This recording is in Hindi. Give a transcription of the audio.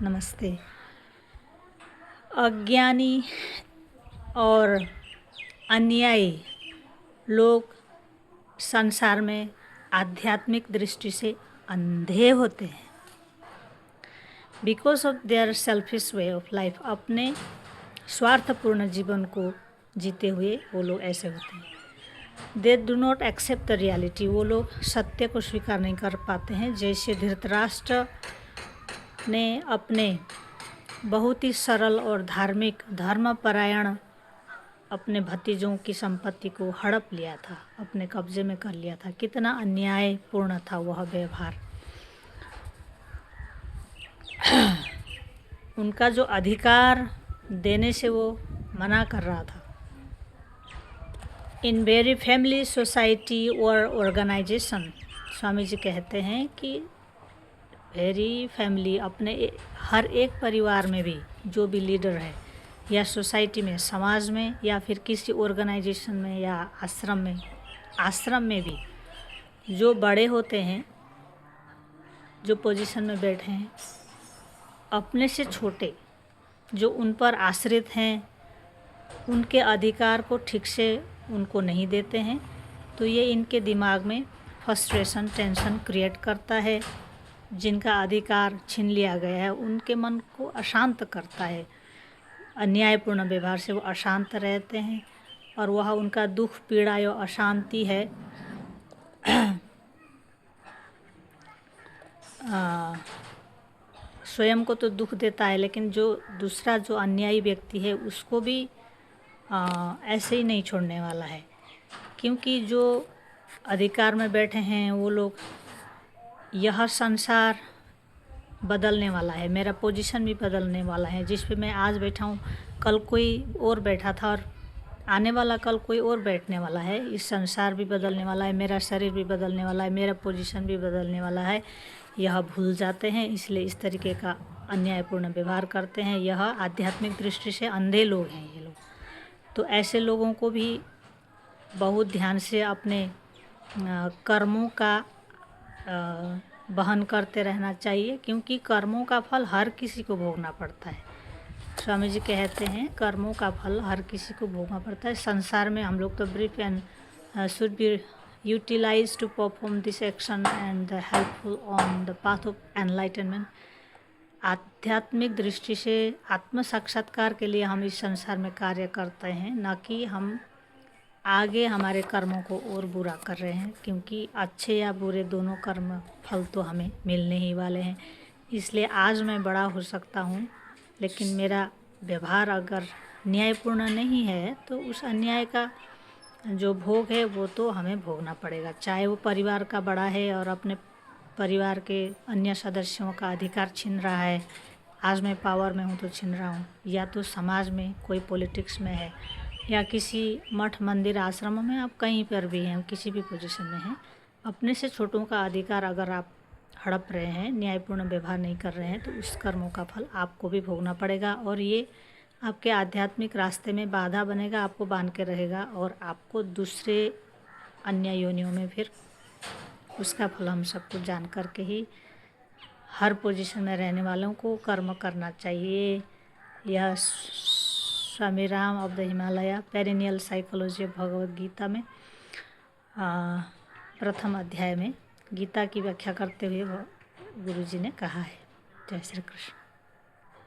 नमस्ते। अज्ञानी और अन्यायी लोग संसार में आध्यात्मिक दृष्टि से अंधे होते हैं। Because of their selfish way of life, अपने स्वार्थपूर्ण जीवन को जीते हुए वो लोग ऐसे होते हैं। They do not accept the reality, वो लोग सत्य को स्वीकार नहीं कर पाते हैं। जैसे धृतराष्ट्र ने अपने बहुत ही सरल और धार्मिक धर्मपरायण अपने भतीजों की संपत्ति को हड़प लिया था, अपने कब्जे में कर लिया था। कितना अन्यायपूर्ण था वह व्यवहार। उनका जो अधिकार देने से वो मना कर रहा था। इन वेरी फैमिली सोसाइटी और ऑर्गेनाइजेशन, स्वामी जी कहते हैं कि वेरी फैमिली, अपने हर एक परिवार में भी जो भी लीडर है, या सोसाइटी में, समाज में, या फिर किसी ऑर्गेनाइजेशन में या आश्रम में भी जो बड़े होते हैं, जो पोजीशन में बैठे हैं, अपने से छोटे जो उन पर आश्रित हैं, उनके अधिकार को ठीक से उनको नहीं देते हैं, तो ये इनके दिमाग में फ्रस्ट्रेशन, टेंशन क्रिएट करता है। जिनका अधिकार छीन लिया गया है उनके मन को अशांत करता है। अन्यायपूर्ण व्यवहार से वो अशांत रहते हैं और वह उनका दुख, पीड़ा या अशांति है स्वयं को तो दुख देता है, लेकिन जो दूसरा जो अन्यायी व्यक्ति है उसको भी ऐसे ही नहीं छोड़ने वाला है। क्योंकि जो अधिकार में बैठे हैं वो लोग, यह संसार बदलने वाला है, मेरा पोजीशन भी बदलने वाला है। जिस पे मैं आज बैठा हूँ कल कोई और बैठा था, और आने वाला कल कोई और बैठने वाला है। इस संसार भी बदलने वाला है, मेरा शरीर भी बदलने वाला है, मेरा पोजीशन भी बदलने वाला है। यह भूल जाते हैं, इसलिए इस तरीके का अन्यायपूर्ण व्यवहार करते हैं। यह आध्यात्मिक दृष्टि से अंधे लोग हैं ये लोग। तो ऐसे लोगों को भी बहुत ध्यान से अपने कर्मों का वहन करते रहना चाहिए, क्योंकि कर्मों का फल हर किसी को भोगना पड़ता है। स्वामी जी कहते हैं कर्मों का फल हर किसी को भोगना पड़ता है। संसार में हम लोग तो brief and should be utilize to perform this action and helpful on the path of enlightenment. आध्यात्मिक दृष्टि से आत्म साक्षात्कार के लिए हम इस संसार में कार्य करते हैं, न कि हम आगे हमारे कर्मों को और बुरा कर रहे हैं। क्योंकि अच्छे या बुरे दोनों कर्म फल तो हमें मिलने ही वाले हैं। इसलिए आज मैं बड़ा हो सकता हूँ, लेकिन मेरा व्यवहार अगर न्यायपूर्ण नहीं है तो उस अन्याय का जो भोग है वो तो हमें भोगना पड़ेगा। चाहे वो परिवार का बड़ा है और अपने परिवार के अन्य सदस्यों का अधिकार छीन रहा है, आज मैं पावर में हूँ तो छीन रहा हूँ, या तो समाज में कोई पॉलिटिक्स में है, या किसी मठ मंदिर आश्रमों में, आप कहीं पर भी हैं, किसी भी पोजीशन में हैं, अपने से छोटों का अधिकार अगर आप हड़प रहे हैं, न्यायपूर्ण व्यवहार नहीं कर रहे हैं, तो उस कर्मों का फल आपको भी भोगना पड़ेगा। और ये आपके आध्यात्मिक रास्ते में बाधा बनेगा, आपको बांध के रहेगा, और आपको दूसरे अन्य योनियों में फिर उसका फल हम सबको जान करके ही हर पोजीशन में रहने वालों को कर्म करना चाहिए। यह Swami Rama of the Himalaya perennial psychology of Bhagavad Gita में प्रथम अध्याय में गीता की व्याख्या करते हुए गुरु जी ने कहा है। जय श्री कृष्ण।